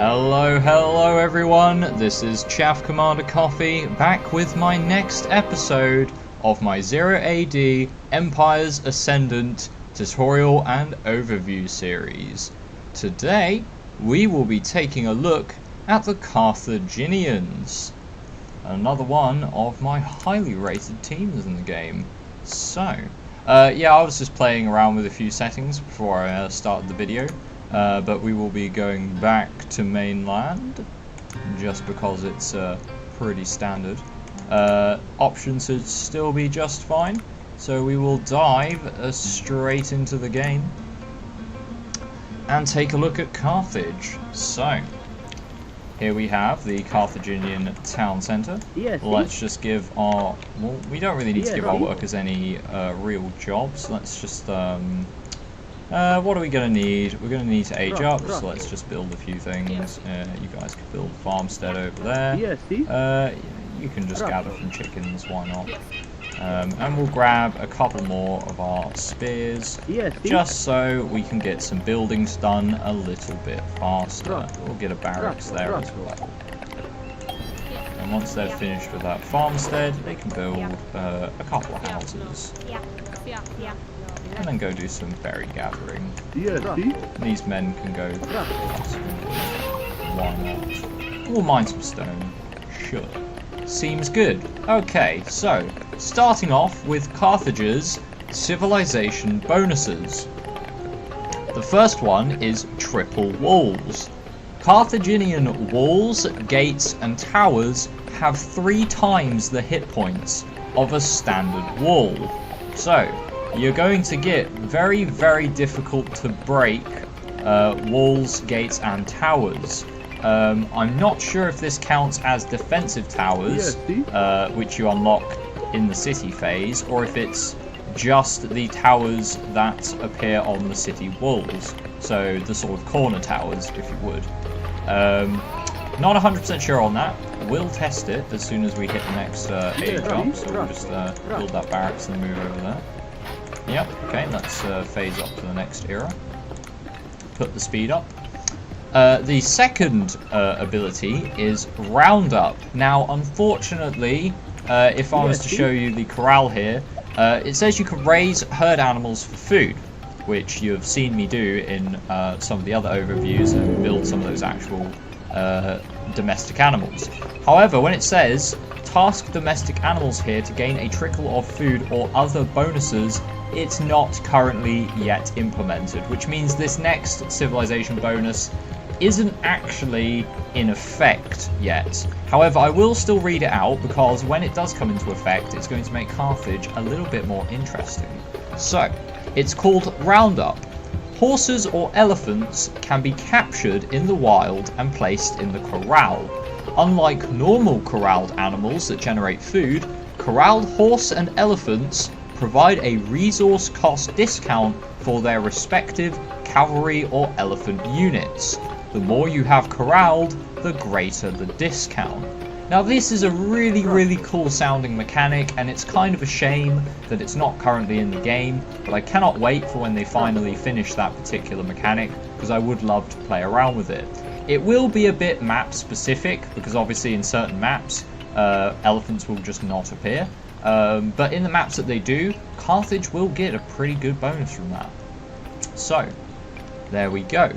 Hello everyone, this is Chaff Commander Coffee, back with my next episode of my 0 AD Empire's Ascendant tutorial and overview series. Today, we will be taking a look at the Carthaginians, another one of my highly rated teams in the game. So, yeah, I was just playing around with a few settings before I started the video. But we will be going back to mainland, just because it's pretty standard. Options should still be just fine, so we will dive straight into the game and take a look at Carthage. So, here we have the Carthaginian town centre. Yes, let's just give our... well, we don't really need to give our workers any real jobs. Let's just... what are we going to need? We're going to need to age up, so let's just build a few things. You guys can build a farmstead over there. You can just gather from chickens, why not? And we'll grab a couple more of our spears, just so we can get some buildings done a little bit faster. We'll get a barracks there as well. And once they're finished with that farmstead, they can build a couple of houses. And then go do some berry gathering. These men can go... why not? We'll mine some stone. Sure. Seems good. Okay, so, starting off with Carthage's civilization bonuses. The first one is triple walls. Carthaginian walls, gates, and towers have 3 times the hit points of a standard wall. So, you're going to get very, very difficult to break walls, gates, and towers. I'm not sure if this counts as defensive towers, which you unlock in the city phase, or if it's just the towers that appear on the city walls. So the sort of corner towers, if you would. Not 100% sure on that. We'll test it as soon as we hit the next age up. So we'll just build that barracks and move over there. Yep, okay, let's phase up to the next era. Put the speed up. The second ability is Roundup. Now, unfortunately, if I was to show you the corral here, it says you can raise herd animals for food, which you've seen me do in some of the other overviews and build some of those actual domestic animals. However, when it says task domestic animals here to gain a trickle of food or other bonuses, it's not currently yet implemented, which means this next civilization bonus isn't actually in effect yet. However, I will still read it out, because when it does come into effect, it's going to make Carthage a little bit more interesting. So, it's called Roundup. Horses or elephants can be captured in the wild and placed in the corral. Unlike normal corralled animals that generate food, corralled horse and elephants provide a resource cost discount for their respective cavalry or elephant units. The more you have corralled, the greater the discount. Now, this is a really cool sounding mechanic, and it's kind of a shame that it's not currently in the game, but I cannot wait for when they finally finish that particular mechanic, because I would love to play around with it. It will be a bit map specific, because obviously in certain maps, elephants will just not appear. But in the maps that they do, Carthage will get a pretty good bonus from that. So, there we go.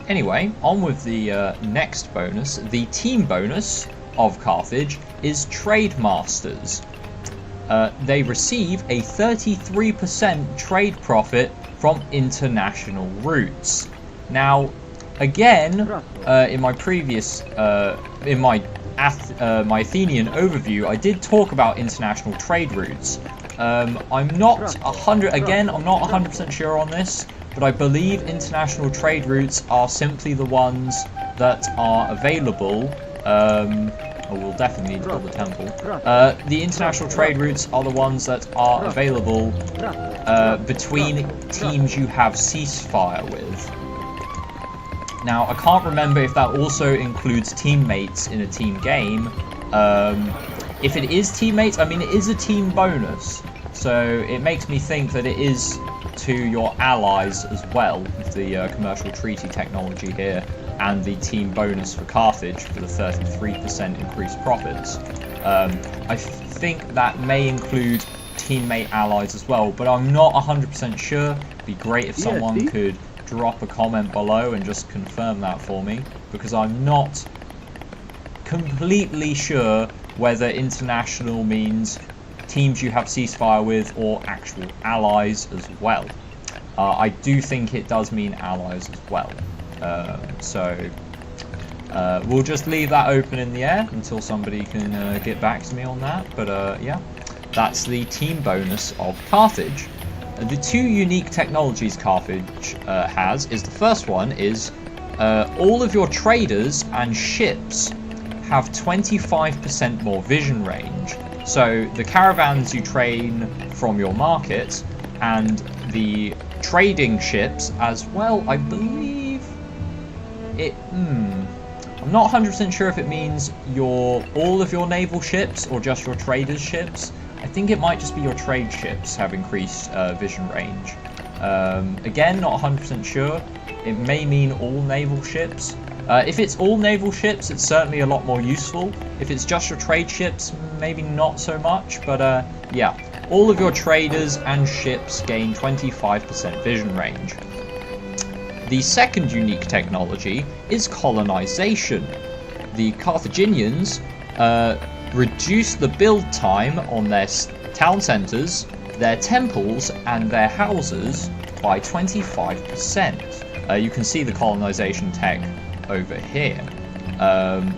Anyway, on with the next bonus. The team bonus of Carthage is Trade Masters. They receive a 33% trade profit from international routes. Now, again, in my previous, my Athenian overview, I did talk about international trade routes. I'm not 100% sure on this, but I believe international trade routes are simply the ones that are available. We'll definitely need to build a temple. The international trade routes are the ones that are available between teams you have ceasefire with. Now, I can't remember if that also includes teammates in a team game. If it is teammates, I mean, it is a team bonus. So it makes me think that it is to your allies as well, with the commercial treaty technology here, and the team bonus for Carthage for the 33% increased profits. I think that may include teammate allies as well, but I'm not 100% sure. It'd be great if someone could drop a comment below and just confirm that for me, because I'm not completely sure whether international means teams you have ceasefire with or actual allies as well. I do think it does mean allies as well. So we'll just leave that open in the air until somebody can get back to me on that. But yeah, that's the team bonus of Carthage. The two unique technologies Carthage has is, the first one is all of your traders and ships have 25% more vision range. So the caravans you train from your market and the trading ships as well, I believe it... I'm not 100% sure if it means all of your naval ships or just your traders' ships. I think it might just be your trade ships have increased vision range. Again, not 100% sure. It may mean all naval ships. If it's all naval ships, it's certainly a lot more useful. If it's just your trade ships, maybe not so much. But yeah, all of your traders and ships gain 25% vision range. The second unique technology is colonization. The Carthaginians reduce the build time on their town centres, their temples and their houses by 25%. You can see the colonization tech over here.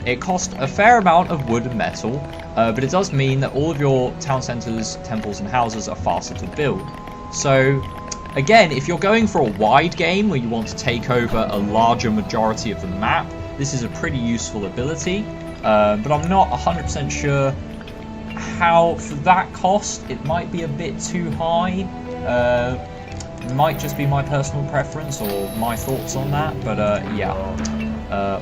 It costs a fair amount of wood and metal, but it does mean that all of your town centres, temples and houses are faster to build. So again, if you're going for a wide game where you want to take over a larger majority of the map, this is a pretty useful ability. But I'm not 100% sure how, for that cost, it might be a bit too high. It might just be my personal preference or my thoughts on that, but yeah. I'll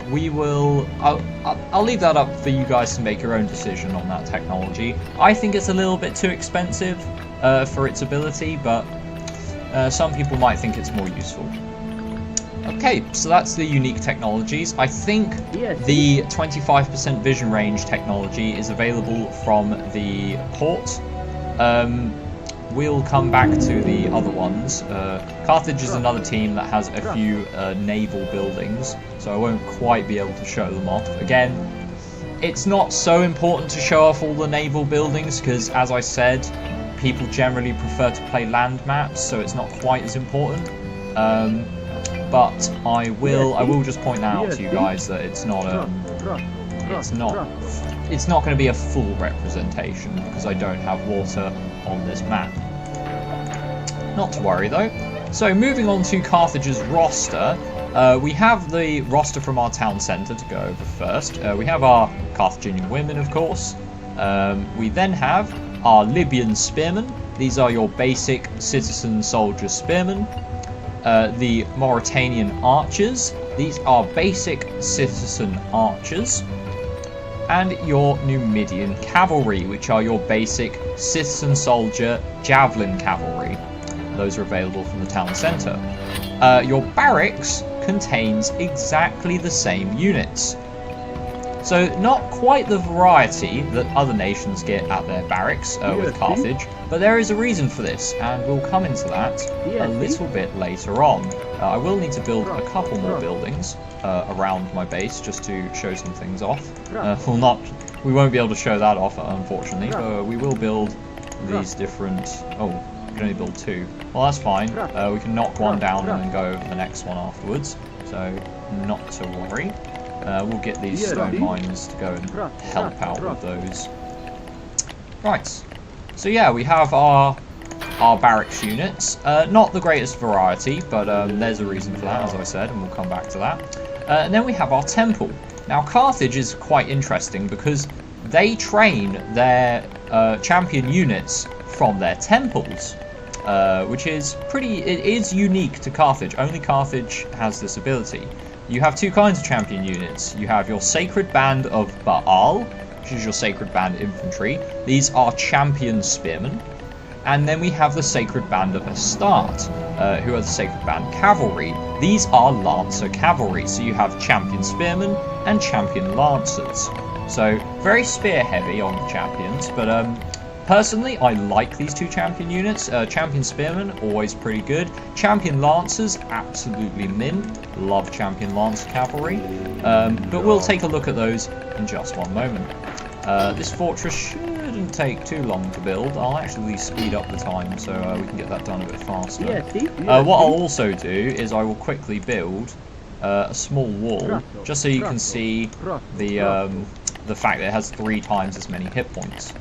leave that up for you guys to make your own decision on that technology. I think it's a little bit too expensive for its ability, but some people might think it's more useful. Okay, so that's the unique technologies. I think the 25% vision range technology is available from the port. We'll come back to the other ones. Carthage is another team that has a few naval buildings, so I won't quite be able to show them off. Again, it's not so important to show off all the naval buildings because, as I said, people generally prefer to play land maps, so it's not quite as important. But I will just point out to you guys that it's not going to be a full representation because I don't have water on this map. Not to worry though. So moving on to Carthage's roster, we have the roster from our town centre to go over first. We have our Carthaginian women, of course. We then have our Libyan spearmen. These are your basic citizen soldier spearmen. The Mauritanian archers. These are basic citizen archers. And your Numidian cavalry, which are your basic citizen soldier javelin cavalry. Those are available from the town centre. Your barracks contains exactly the same units. So not quite the variety that other nations get at their barracks with Carthage, but there is a reason for this, and we'll come into that a little bit later on. I will need to build a couple more buildings around my base just to show some things off. We won't be able to show that off, unfortunately, but we will build these different... Oh, we can only build two. Well, that's fine. We can knock one down and then go over the next one afterwards, so not to worry. We'll get these stone miners to go and help out with those. Right, so yeah, we have our barracks units. Not the greatest variety, but there's a reason for that, as I said, and we'll come back to that. And then we have our temple. Now, Carthage is quite interesting because they train their champion units from their temples, which is it is unique to Carthage. Only Carthage has this ability. You have two kinds of champion units. You have your Sacred Band of Baal, which is your Sacred Band infantry. These are champion spearmen. And then we have the Sacred Band of Astarte, who are the Sacred Band Cavalry. These are Lancer Cavalry, so you have Champion Spearmen and Champion Lancers. So, very spear heavy on the champions, but personally, I like these two champion units. Champion Spearmen, always pretty good. Champion Lancers, absolutely mint. Love Champion Lancer Cavalry. But we'll take a look at those in just one moment. This fortress shouldn't take too long to build. I'll actually speed up the time so we can get that done a bit faster. What I'll also do is I will quickly build a small wall, just so you can see the fact that it has 3 times as many hit points.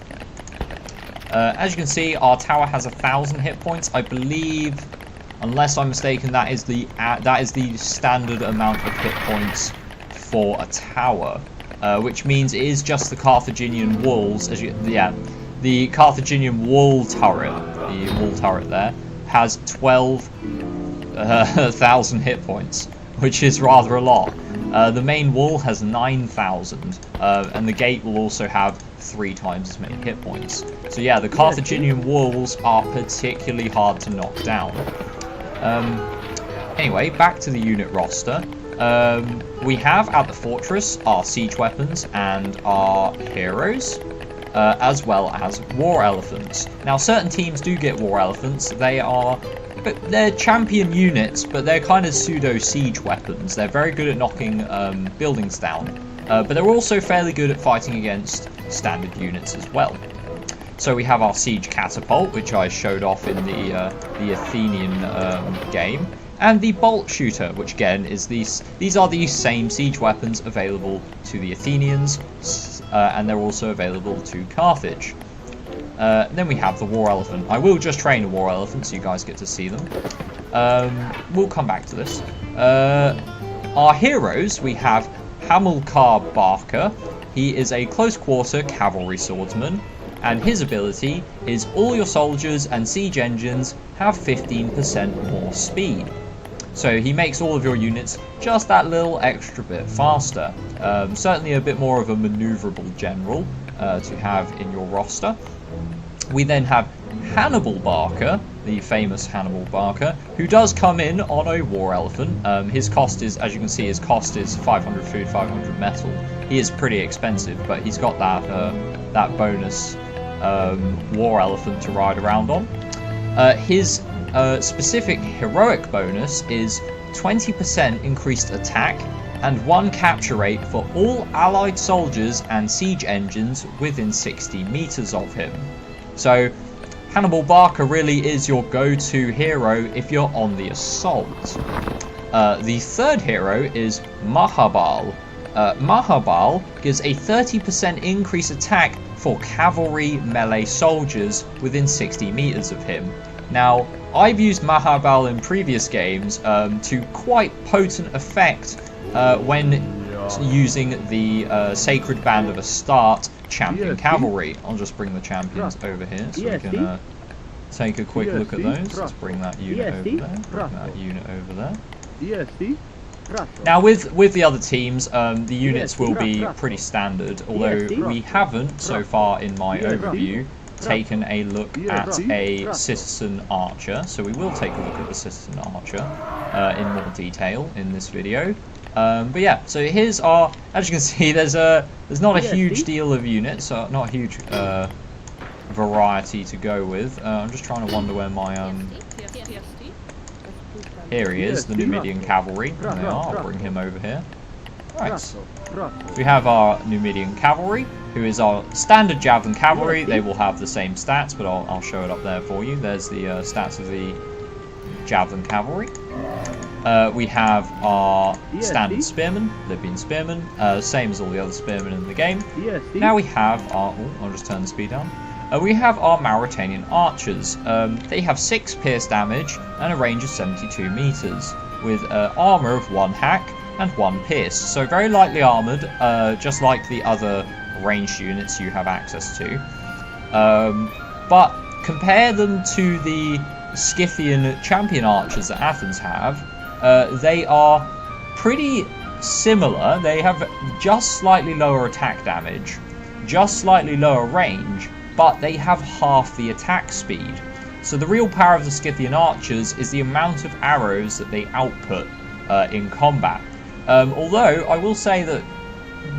As you can see, our tower has 1,000 hit points. I believe, unless I'm mistaken, that is the standard amount of hit points for a tower, which means it is just the Carthaginian walls. The Carthaginian wall turret, the wall turret there, has 12,000 hit points, which is rather a lot. The main wall has 9,000, and the gate will also have 3 times as many hit points. So yeah, the Carthaginian walls are particularly hard to knock down. Anyway, back to the unit roster. We have at the fortress our siege weapons and our heroes, as well as war elephants. Now, certain teams do get war elephants. They're champion units, but they're kind of pseudo siege weapons. They're very good at knocking buildings down, but they're also fairly good at fighting against standard units as well. So we have our siege catapult, which I showed off in the Athenian game, and the bolt shooter, which again is these are the same siege weapons available to the Athenians, and they're also available to Carthage. Then we have the war elephant. I will just train a war elephant so you guys get to see them. We'll come back to this. Our heroes, we have Hannibal Barca. He is a close quarter cavalry swordsman, and his ability is all your soldiers and siege engines have 15% more speed. So he makes all of your units just that little extra bit faster. Certainly a bit more of a maneuverable general to have in your roster. We then have Hannibal Barca, the famous Hannibal Barca, who does come in on a war elephant. His cost is, as you can see, his cost is 500 food, 500 metal. He is pretty expensive, but he's got that bonus war elephant to ride around on. His specific heroic bonus is 20% increased attack and 1 capture rate for all allied soldiers and siege engines within 60 meters of him. So Hannibal Barca really is your go-to hero if you're on the assault. The third hero is Mahabal. Mahabal gives a 30% increase attack for cavalry melee soldiers within 60 meters of him. Now, I've used Mahabal in previous games to quite potent effect when using the Sacred Band of Astarte Champion Cavalry. I'll just bring the champions over here so we can take a quick look at those. Let's bring that unit over there. Bring that unit over there. Now with the other teams, the units will be pretty standard, although we haven't so far in my overview taken a look at a citizen archer, so we will take a look at the citizen archer in more detail in this video. But yeah, so here's our, as you can see, there's not a huge deal of units, not a huge variety to go with. I'm just trying to wonder where my here he is, the Numidian Cavalry. There they are. I'll bring him over here. Right. So we have our Numidian Cavalry, who is our standard Javelin Cavalry. They will have the same stats, but I'll show it up there for you. There's the stats of the Javelin Cavalry. We have our standard Spearmen, Libyan Spearmen, same as all the other Spearmen in the game. Now we have our, I'll just turn the speed down. We have our Mauritanian Archers. They have 6 pierce damage and a range of 72 meters, with armor of 1 hack and 1 pierce. So very lightly armored, just like the other ranged units you have access to. But compare them to the Scythian champion archers that Athens have. They are pretty similar. They have just slightly lower attack damage, just slightly lower range, but they have half the attack speed. So the real power of the Scythian archers is the amount of arrows that they output in combat. Although I will say that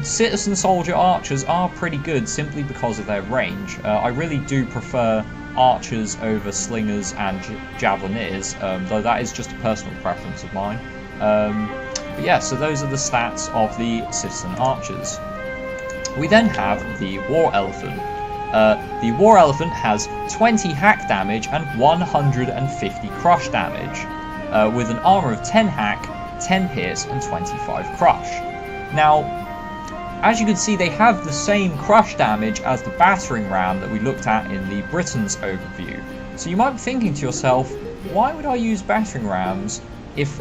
citizen soldier archers are pretty good simply because of their range. I really do prefer archers over slingers and javeliniers, though that is just a personal preference of mine. But yeah, so those are the stats of the citizen archers. We then have the war elephant. The war elephant has 20 hack damage and 150 crush damage, with an armor of 10 hack, 10 pierce and 25 crush. Now, as you can see, they have the same crush damage as the battering ram that we looked at in the Britain's overview. So you might be thinking to yourself, why would I use battering rams if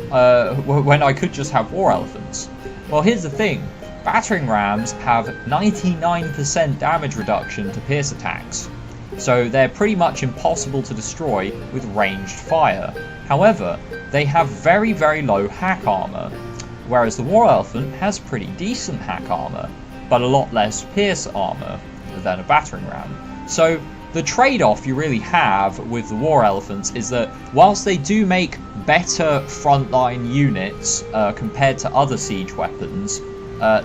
when I could just have war elephants? Well, here's the thing. Battering rams have 99% damage reduction to pierce attacks, so they're pretty much impossible to destroy with ranged fire. However, they have very, very low hack armor, whereas the war elephant has pretty decent hack armor, but a lot less pierce armor than a battering ram. So the trade-off you really have with the war elephants is that whilst they do make better frontline units compared to other siege weapons,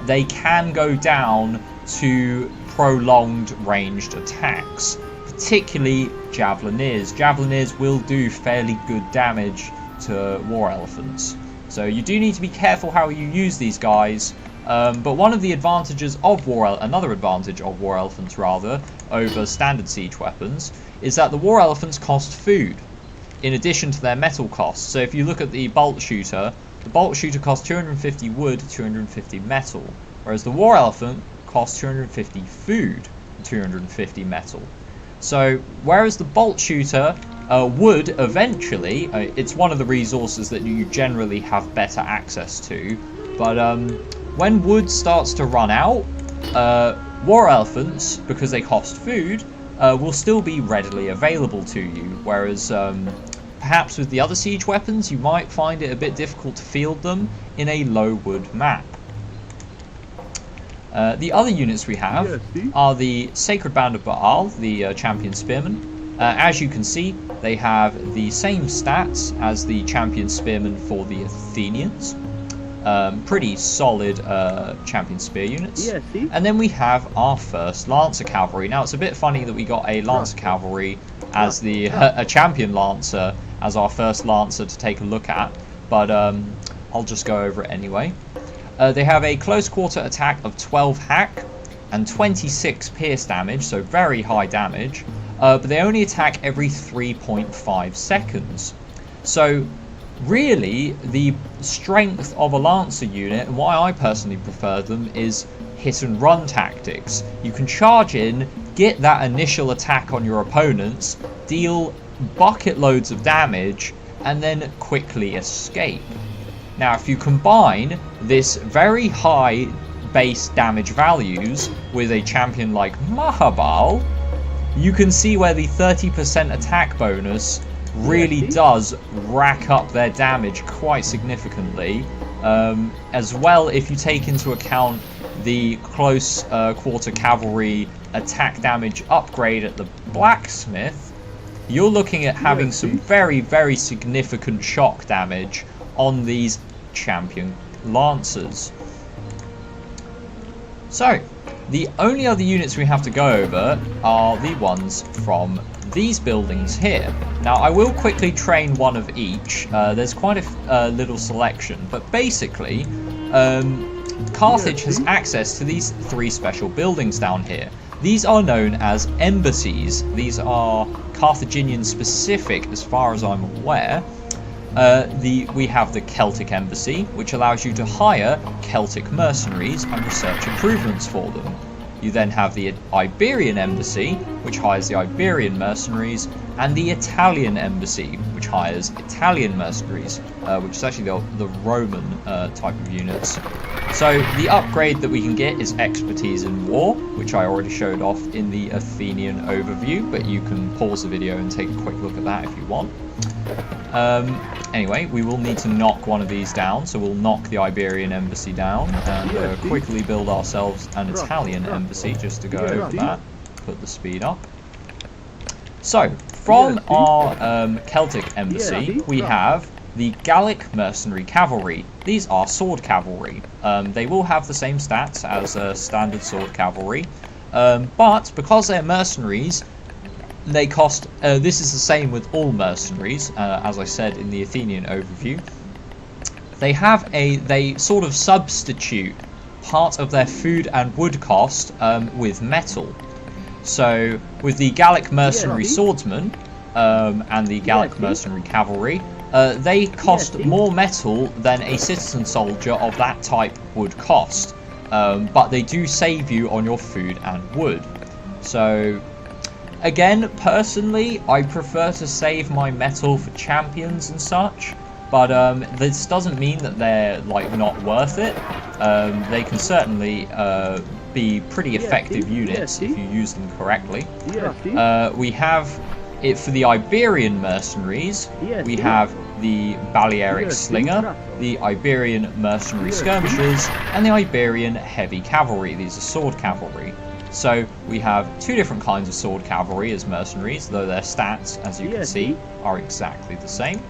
they can go down to prolonged ranged attacks, particularly javelineers. Javelineers will do fairly good damage to war elephants. So you do need to be careful how you use these guys, but one of the advantages of another advantage of war elephants rather, over standard siege weapons, is that the war elephants cost food, in addition to their metal costs. So if you look at the bolt shooter, the bolt shooter costs 250 wood, 250 metal, whereas the war elephant costs 250 food, 250 metal. So whereas the bolt shooter would eventually, it's one of the resources that you generally have better access to, but when wood starts to run out, war elephants, because they cost food, will still be readily available to you, whereas perhaps with the other siege weapons you might find it a bit difficult to field them in a low wood map. The other units we have are the Sacred Band of Bilal, the champion spearmen. As you can see, they have the same stats as the champion spearmen for the Athenians. Pretty solid champion spear units. And then we have our first Lancer Cavalry. Now it's a bit funny that we got a Lancer Cavalry as the a champion Lancer as our first Lancer to take a look at, but I'll just go over it anyway. They have a close quarter attack of 12 hack and 26 pierce damage, so very high damage, but they only attack every 3.5 seconds. So really, the strength of a Lancer unit, and why I personally prefer them, is hit and run tactics. You can charge in, get that initial attack on your opponents, deal bucket loads of damage, and then quickly escape. Now if you combine this very high base damage values with a champion like Hannibal, you can see where the 30% attack bonus really does rack up their damage quite significantly. As well, if you take into account the close quarter cavalry attack damage upgrade at the blacksmith, you're looking at having some very, very significant shock damage on these champion lancers. So the only other units we have to go over are the ones from these buildings here. Now I will quickly train one of each. There's quite a little selection, but basically Carthage has access to these three special buildings down here. These are known as Embassies. These are Carthaginian specific as far as I'm aware. We have the Celtic Embassy, which allows you to hire Celtic mercenaries and research improvements for them. You then have the Iberian Embassy, which hires the Iberian mercenaries, and the Italian Embassy, which hires Italian mercenaries, which is actually the Roman type of units. So the upgrade that we can get is Expertise in War, which I already showed off in the Athenian overview, but you can pause the video and take a quick look at that if you want. Anyway, we will need to knock one of these down, so we'll knock the Iberian Embassy down and quickly build ourselves an Italian Embassy just to go over that. Put the speed up. So, from our Celtic embassy, we have the Gallic Mercenary Cavalry. These are sword cavalry. They will have the same stats as standard sword cavalry, but because they're mercenaries, they cost, this is the same with all mercenaries, as I said in the Athenian overview, they sort of substitute part of their food and wood cost with metal. So with the Gallic Mercenary Swordsmen and the Gallic Mercenary Cavalry, they cost more metal than a citizen soldier of that type would cost, but they do save you on your food and wood. So again, personally, I prefer to save my metal for champions and such, but this doesn't mean that they're like not worth it. They can certainly be pretty effective units if you use them correctly. We have it for the Iberian Mercenaries. We have the Balearic Slinger, the Iberian Mercenary Skirmishers, and the Iberian Heavy Cavalry. These are sword cavalry. So we have two different kinds of sword cavalry as mercenaries, though their stats, as you can see, are exactly the same.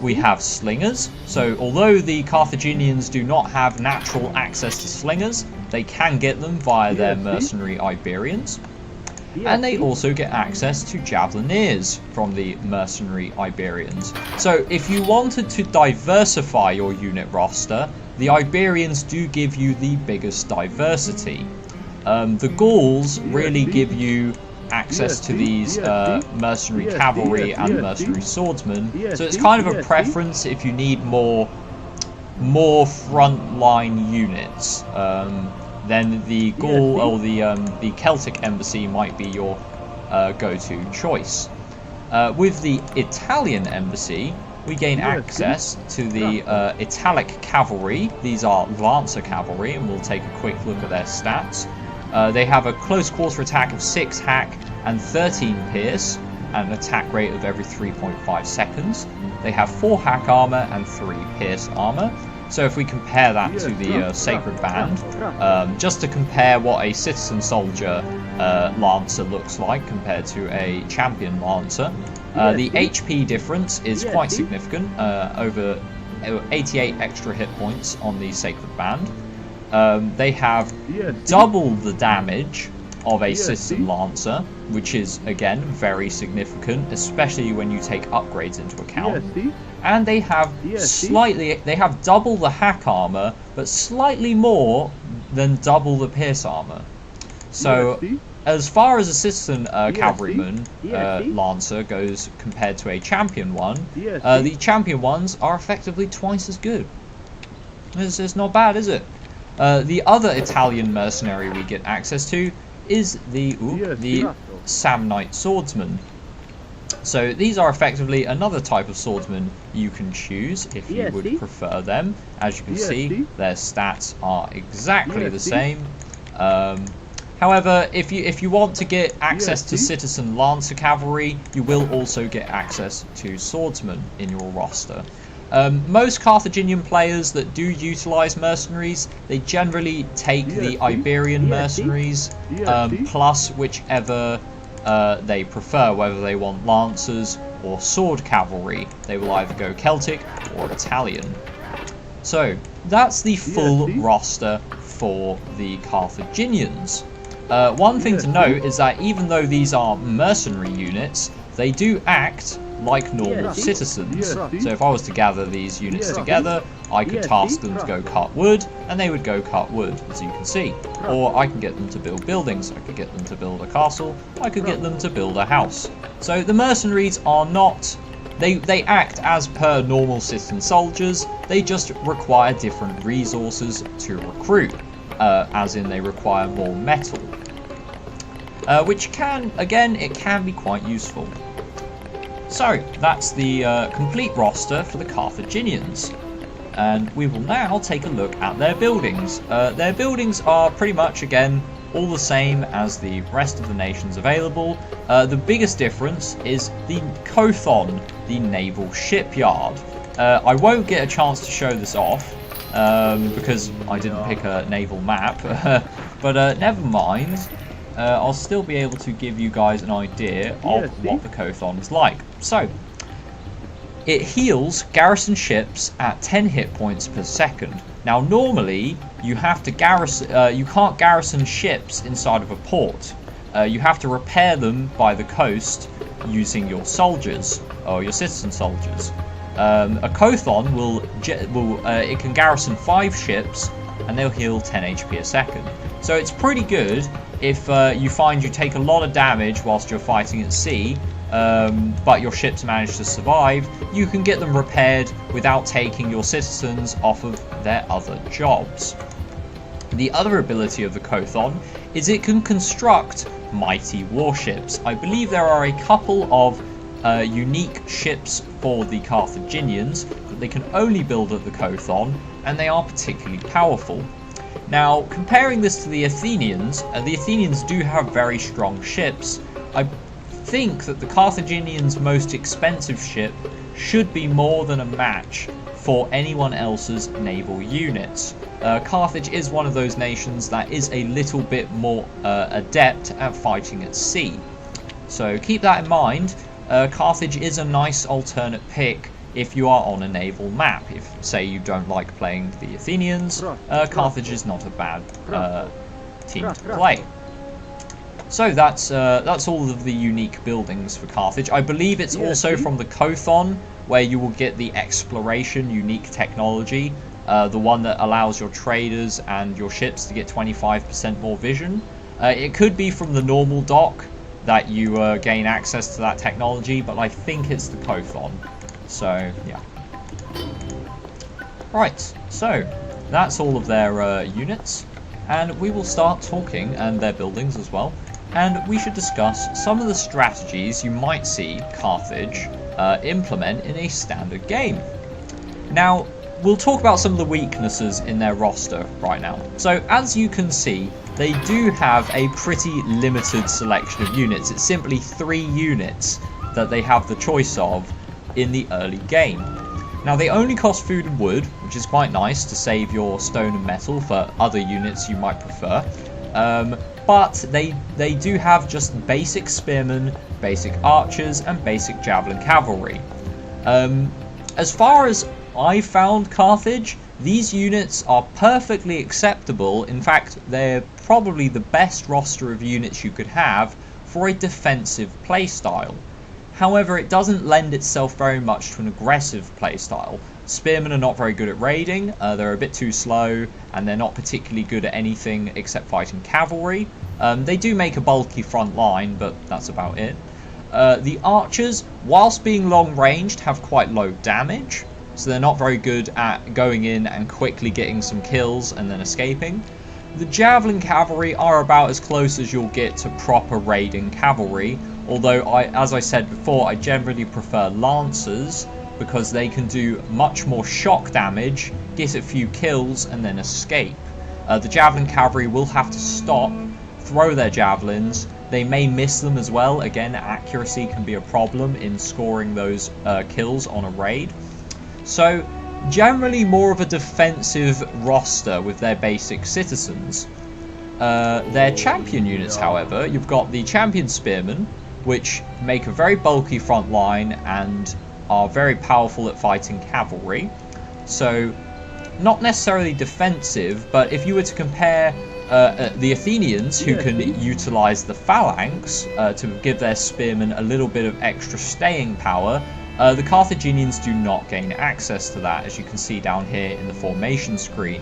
We have slingers. So although the Carthaginians do not have natural access to slingers, they can get them via their mercenary Iberians. And they also get access to javeliniers from the mercenary Iberians. So if you wanted to diversify your unit roster, the Iberians do give you the biggest diversity. The Gauls really give you access to these mercenary cavalry and mercenary swordsmen, so it's kind of a preference if you need more frontline units. Then the Gaul or the Celtic embassy might be your go-to choice. With the Italian embassy, we gain access to the Italic Cavalry. These are Lancer Cavalry, and we'll take a quick look at their stats. They have a close quarter attack of 6 hack and 13 pierce, and an attack rate of every 3.5 seconds. They have 4 hack armor and 3 pierce armor. So if we compare that to the Sacred Band, just to compare what a citizen soldier Lancer looks like compared to a champion Lancer, the HP difference is quite significant, over 88 extra hit points on the Sacred Band. They have double the damage of a citizen Lancer, which is again very significant, especially when you take upgrades into account. And they have double the hack armor, but slightly more than double the pierce armor. So as far as a citizen cavalryman Lancer goes compared to a champion one, the champion ones are effectively twice as good. It's not bad, is it? The other Italian mercenary we get access to is the Samnite swordsman. So these are effectively another type of swordsman you can choose if you would prefer them. As you can see, their stats are exactly the same. However, if you want to get access to citizen Lancer cavalry, you will also get access to swordsmen in your roster. Most Carthaginian players that do utilize mercenaries, they generally take the Iberian mercenaries plus whichever they prefer, whether they want lancers or sword cavalry. They will either go Celtic or Italian. So that's the full roster for the Carthaginians. One thing to note is that even though these are mercenary units, they do act like normal citizens. So if I was to gather these units together, I could task them to go cut wood, and they would go cut wood, as you can see. Or I can get them to build buildings, I could get them to build a castle, I could get them to build a house. So the mercenaries are not... They act as per normal citizen soldiers, they just require different resources to recruit, as in they require more metal. Which can, again, it can be quite useful. So, that's the complete roster for the Carthaginians. And we will now take a look at their buildings. Their buildings are pretty much, again, all the same as the rest of the nations available. The biggest difference is the Kothon, the naval shipyard. I won't get a chance to show this off, because I didn't pick a naval map, but never mind. I'll still be able to give you guys an idea of what the Kothon is like. So, it heals garrison ships at 10 hit points per second. Now, normally you have to garrison, you can't garrison ships inside of a port. You have to repair them by the coast using your soldiers or your citizen soldiers. A Kothon it can garrison 5 ships and they'll heal 10 HP a second. So it's pretty good if you find you take a lot of damage whilst you're fighting at sea, but your ships manage to survive. You can get them repaired without taking your citizens off of their other jobs. The other ability of the Kothon is it can construct mighty warships. I believe there are a couple of unique ships for the Carthaginians that they can only build at the Kothon, and they are particularly powerful. Now, comparing this to the Athenians do have very strong ships. I think that the Carthaginians' most expensive ship should be more than a match for anyone else's naval units. Carthage is one of those nations that is a little bit more adept at fighting at sea. So keep that in mind. Carthage is a nice alternate pick if you are on a naval map. If, say, you don't like playing the Athenians, Carthage is not a bad team to play. So that's all of the unique buildings for Carthage. I believe it's also from the Kothon where you will get the exploration unique technology, the one that allows your traders and your ships to get 25% more vision. It could be from the normal dock that you gain access to that technology, but I think it's the Kothon. So, yeah. Right, so that's all of their units, and we will start talking, and their buildings as well, and we should discuss some of the strategies you might see Carthage implement in a standard game. Now, we'll talk about some of the weaknesses in their roster right now. So, as you can see, they do have a pretty limited selection of units. It's simply 3 units that they have the choice of in the early game. Now, they only cost food and wood, which is quite nice to save your stone and metal for other units you might prefer. But they do have just basic spearmen, basic archers, and basic javelin cavalry. As far as I found Carthage, these units are perfectly acceptable. In fact, they're probably the best roster of units you could have for a defensive playstyle. However, it doesn't lend itself very much to an aggressive playstyle. Spearmen are not very good at raiding, they're a bit too slow, and they're not particularly good at anything except fighting cavalry. They do make a bulky front line, but that's about it. The archers, whilst being long ranged, have quite low damage, so they're not very good at going in and quickly getting some kills and then escaping. The javelin cavalry are about as close as you'll get to proper raiding cavalry, although as I said before, I generally prefer lancers because they can do much more shock damage, get a few kills and then escape. The javelin cavalry will have to stop, throw their javelins. They may miss them as well. Again, accuracy can be a problem in scoring those kills on a raid. So, generally more of a defensive roster with their basic citizens. Their champion units, however, you've got the champion spearmen, which make a very bulky front line and are very powerful at fighting cavalry. So, not necessarily defensive, but if you were to compare the Athenians, who can utilize the phalanx to give their spearmen a little bit of extra staying power, the Carthaginians do not gain access to that, as you can see down here in the formation screen.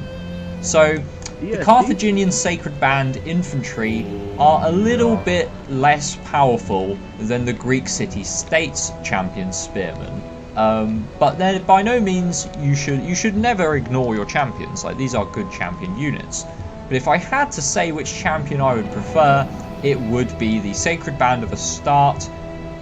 So, the Carthaginian Sacred Band infantry are a little bit less powerful than the Greek city-states champion spearmen. But then, by no means, you should never ignore your champions. Like, these are good champion units. But if I had to say which champion I would prefer, it would be the Sacred Band of Astarte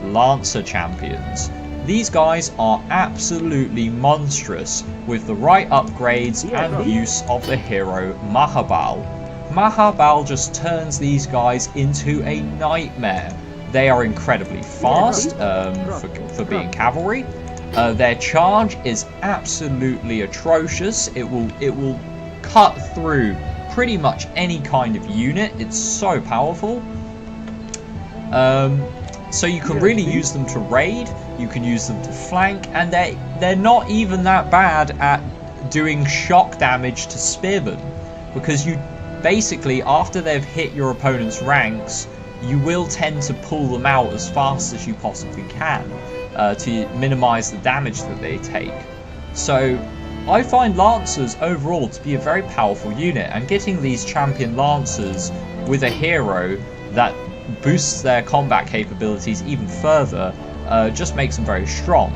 Lancer champions. These guys are absolutely monstrous with the right upgrades and use of the hero Mahabal. Mahabal just turns these guys into a nightmare. They are incredibly fast for being cavalry. Their charge is absolutely atrocious. It will cut through pretty much any kind of unit. It's so powerful. So you can really use them to raid, you can use them to flank, and they're not even that bad at doing shock damage to spearmen, because you basically, after they've hit your opponent's ranks, you will tend to pull them out as fast as you possibly can to minimize the damage that they take. So I find Lancers overall to be a very powerful unit, and getting these champion Lancers with a hero that boosts their combat capabilities even further just makes them very strong.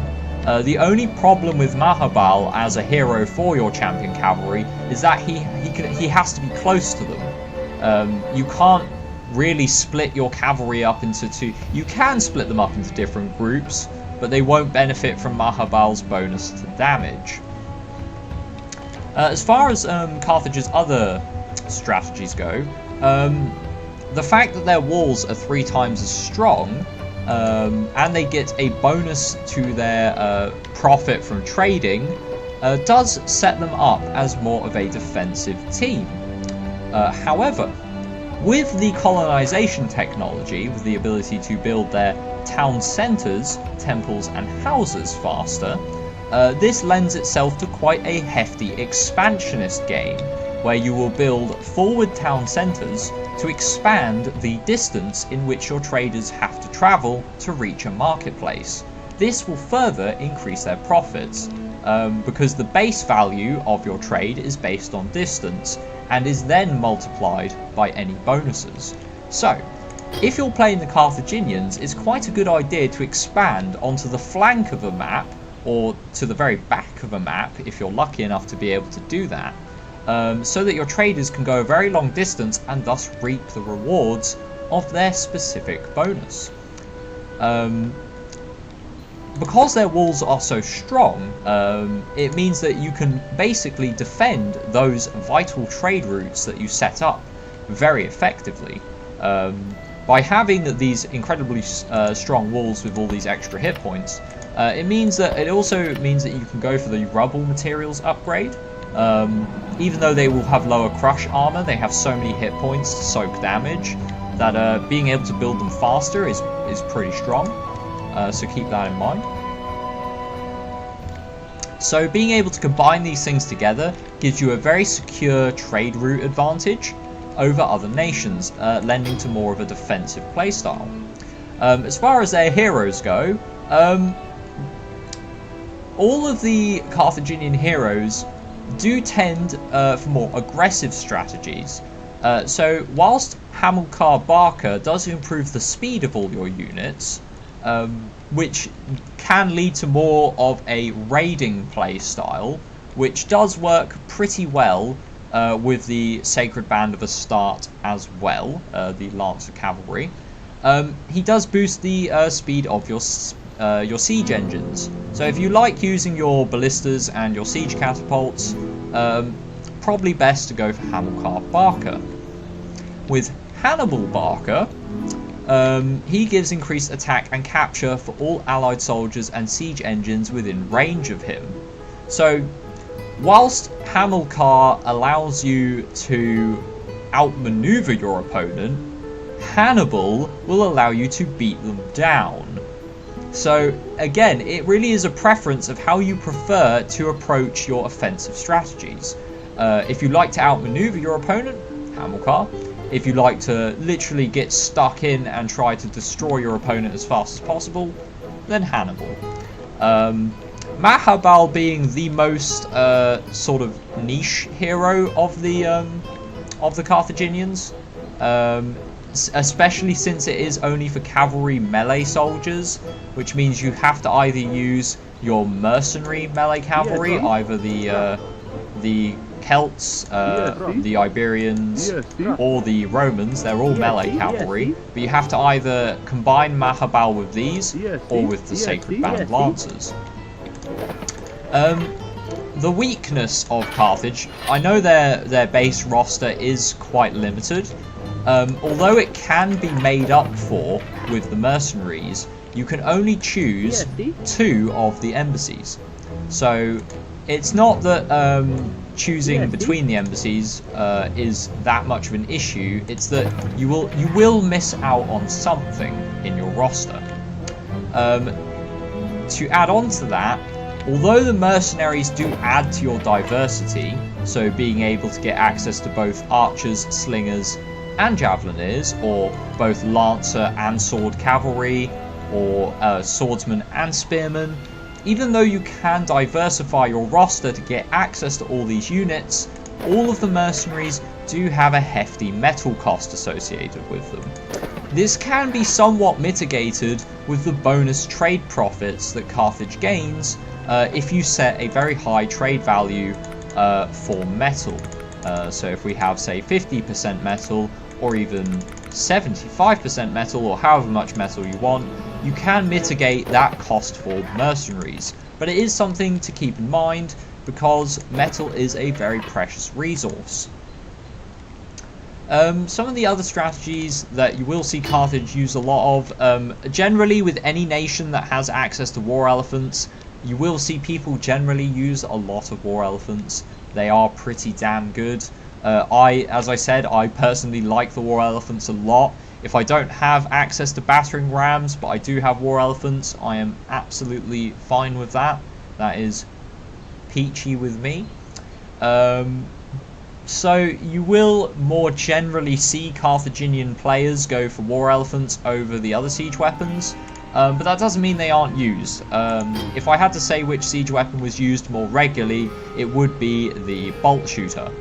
The only problem with Hannibal as a hero for your champion cavalry is that he has to be close to them. You can't really split your cavalry up into two. You can split them up into different groups, but they won't benefit from Hannibal's bonus to damage. As far as Carthage's other strategies go, the fact that their walls are 3 times as strong, and they get a bonus to their profit from trading, does set them up as more of a defensive team. However, with the colonization technology, with the ability to build their town centres, temples and houses faster, this lends itself to quite a hefty expansionist game, where you will build forward town centres to expand the distance in which your traders have to travel to reach a marketplace. This will further increase their profits, because the base value of your trade is based on distance and is then multiplied by any bonuses. So, if you're playing the Carthaginians, it's quite a good idea to expand onto the flank of a map, or to the very back of a map if you're lucky enough to be able to do that, so that your traders can go a very long distance and thus reap the rewards of their specific bonus. Because their walls are so strong, it means that you can basically defend those vital trade routes that you set up very effectively. By having these incredibly strong walls with all these extra hit points, it also means that you can go for the rubble materials upgrade. Even though they will have lower crush armor, they have so many hit points to soak damage that being able to build them faster is pretty strong. So keep that in mind. So being able to combine these things together gives you a very secure trade route advantage over other nations, lending to more of a defensive playstyle. As far as their heroes go, all of the Carthaginian heroes do tend for more aggressive strategies. So whilst Hannibal Barca does improve the speed of all your units, which can lead to more of a raiding play style, which does work pretty well with the Sacred Band of Astarte as well, the Lancer Cavalry. He does boost the speed of your siege engines. So if you like using your ballistas and your siege catapults, probably best to go for Hannibal Barca. With Hannibal Barca, he gives increased attack and capture for all allied soldiers and siege engines within range of him. So whilst Hamilcar allows you to outmaneuver your opponent, Hannibal will allow you to beat them down. So again, it really is a preference of how you prefer to approach your offensive strategies. If you like to outmaneuver your opponent, Hamilcar. If you like to literally get stuck in and try to destroy your opponent as fast as possible, then Hannibal. Hannibal being the most sort of niche hero of the Carthaginians, especially since it is only for cavalry melee soldiers, which means you have to either use your mercenary melee cavalry, either the Celts, the Iberians, or the Romans. They're all melee cavalry, but you have to either combine Hannibal with these or with the Sacred Band Lancers. The weakness of Carthage, I know their base roster is quite limited, although it can be made up for with the mercenaries. You can only choose 2 of the embassies. So it's not that choosing between the embassies is that much of an issue. It's that you will miss out on something in your roster. To add on to that, although the mercenaries do add to your diversity, so being able to get access to both archers, slingers, and javeliniers, or both lancer and sword cavalry, or swordsmen and spearmen, even though you can diversify your roster to get access to all these units, all of the mercenaries do have a hefty metal cost associated with them. This can be somewhat mitigated with the bonus trade profits that Carthage gains if you set a very high trade value for metal. So if we have, say, 50% metal, or even 75% metal, or however much metal you want, you can mitigate that cost for mercenaries. But it is something to keep in mind, because metal is a very precious resource. Some of the other strategies that you will see Carthage use a lot of, generally with any nation that has access to war elephants, you will see people generally use a lot of war elephants. They are pretty damn good. As I said, I personally like the war elephants a lot. If I don't have access to battering rams, but I do have war elephants, I am absolutely fine with that. That is peachy with me. So you will more generally see Carthaginian players go for war elephants over the other siege weapons, but that doesn't mean they aren't used. If I had to say which siege weapon was used more regularly, it would be the bolt shooter.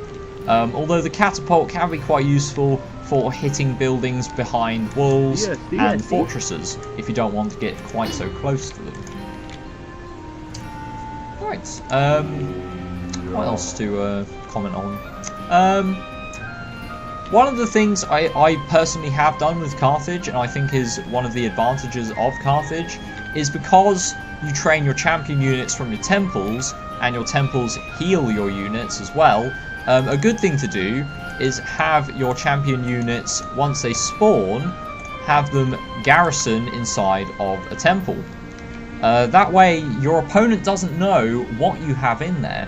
Although the catapult can be quite useful for hitting buildings behind walls and fortresses, if you don't want to get quite so close to them. Right, what else to comment on? One of the things I personally have done with Carthage, and I think is one of the advantages of Carthage, is because you train your champion units from your temples, and your temples heal your units as well. A good thing to do is have your champion units, once they spawn, have them garrison inside of a temple. That way your opponent doesn't know what you have in there.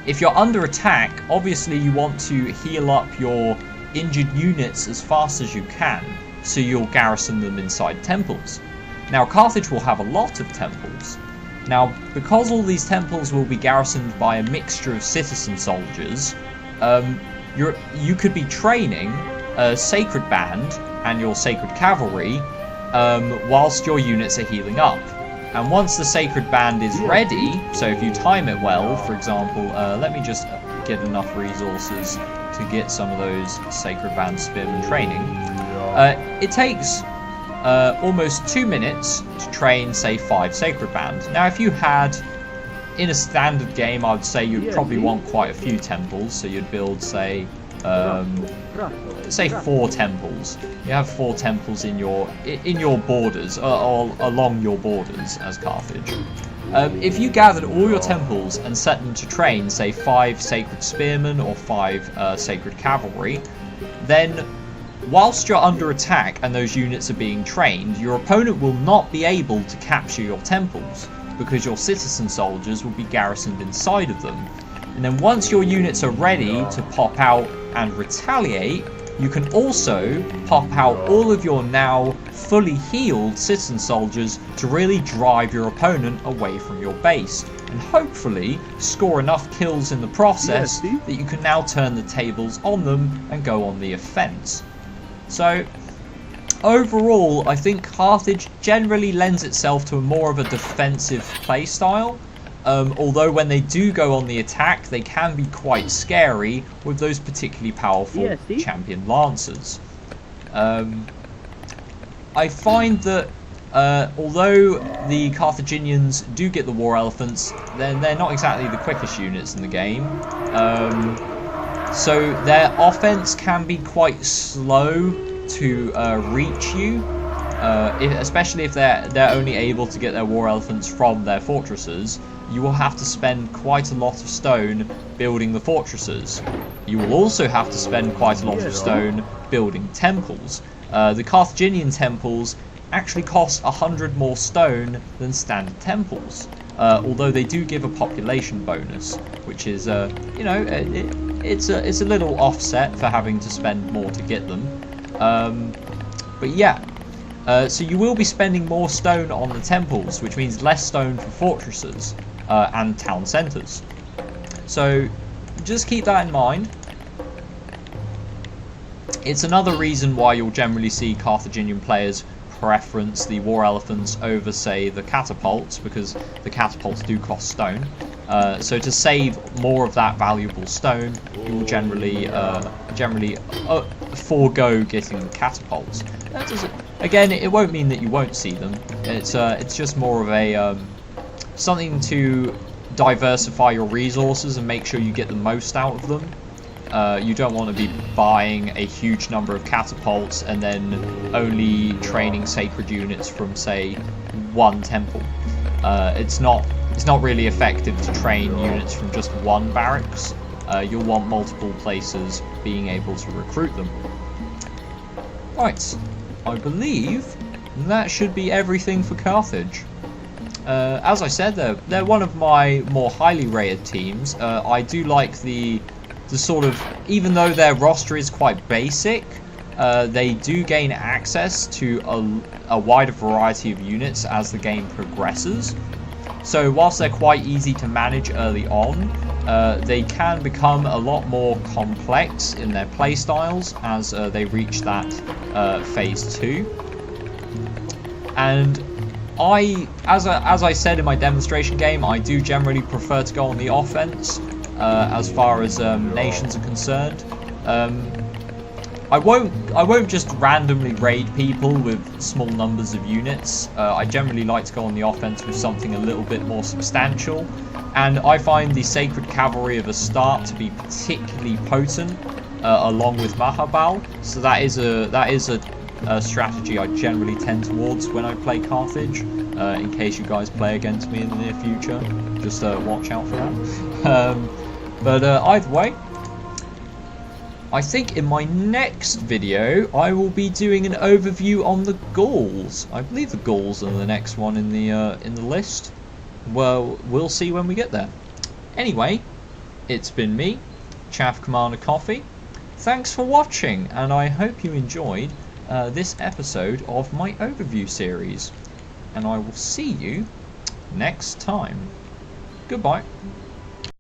If you're under attack, obviously you want to heal up your injured units as fast as you can, so you'll garrison them inside temples. Now Carthage will have a lot of temples. Now, because all these temples will be garrisoned by a mixture of citizen soldiers, you could be training a Sacred Band and your Sacred Cavalry whilst your units are healing up. And once the Sacred Band is ready, so if you time it well, for example, let me just get enough resources to get some of those Sacred Band Spearmen training. It takes almost 2 minutes to train, say, 5 Sacred Band. Now, if you had, in a standard game, I would say you'd probably want quite a few temples, so you'd build, say 4 temples. You have 4 temples in your borders, or along your borders as Carthage. If you gathered all your temples and set them to train, say 5 Sacred Spearmen or 5 Sacred Cavalry, then whilst you're under attack and those units are being trained, your opponent will not be able to capture your temples, because your citizen soldiers will be garrisoned inside of them. And then once your units are ready to pop out and retaliate, you can also pop out all of your now fully healed citizen soldiers to really drive your opponent away from your base, and hopefully score enough kills in the process that you can now turn the tables on them and go on the offense. So overall, I think Carthage generally lends itself to more of a defensive playstyle. Although when they do go on the attack, they can be quite scary with those particularly powerful champion lancers. I find that although the Carthaginians do get the war elephants, then they're not exactly the quickest units in the game. So their offense can be quite slow to reach you, especially if they're only able to get their war elephants from their fortresses. You will have to spend quite a lot of stone building the fortresses. You will also have to spend quite a lot of stone building temples. The Carthaginian temples actually cost 100 more stone than standard temples. although they do give a population bonus, which is, you know, it's a little offset for having to spend more to get them. But yeah, so you will be spending more stone on the temples, which means less stone for fortresses and town centres. So just keep that in mind. It's another reason why you'll generally see Carthaginian players preference the war elephants over, say, the catapults, because the catapults do cost stone. So to save more of that valuable stone, you will generally forego getting catapults. Again, it won't mean that you won't see them. It's just more of a something to diversify your resources and make sure you get the most out of them. You don't want to be buying a huge number of catapults and then only training sacred units from, say, one temple. It's not really effective to train units from just one barracks. You'll want multiple places being able to recruit them. Right, I believe that should be everything for Carthage. As I said, they're one of my more highly rated teams. I do like the sort of, even though their roster is quite basic, they do gain access to a wider variety of units as the game progresses. So whilst they're quite easy to manage early on, they can become a lot more complex in their playstyles as they reach that phase 2. And as I said in my demonstration game, I do generally prefer to go on the offense. As far as nations are concerned, I won't just randomly raid people with small numbers of units. I generally like to go on the offense with something a little bit more substantial, and I find the Sacred Cavalry of a start to be particularly potent, along with Hannibal. So that is a strategy I generally tend towards when I play Carthage. In case you guys play against me in the near future, just watch out for that. But either way, I think in my next video I will be doing an overview on the Gauls. I believe the Gauls are the next one in the list. Well, we'll see when we get there. Anyway, it's been me, Chaff Commander Coffee. Thanks for watching, and I hope you enjoyed this episode of my overview series. And I will see you next time. Goodbye.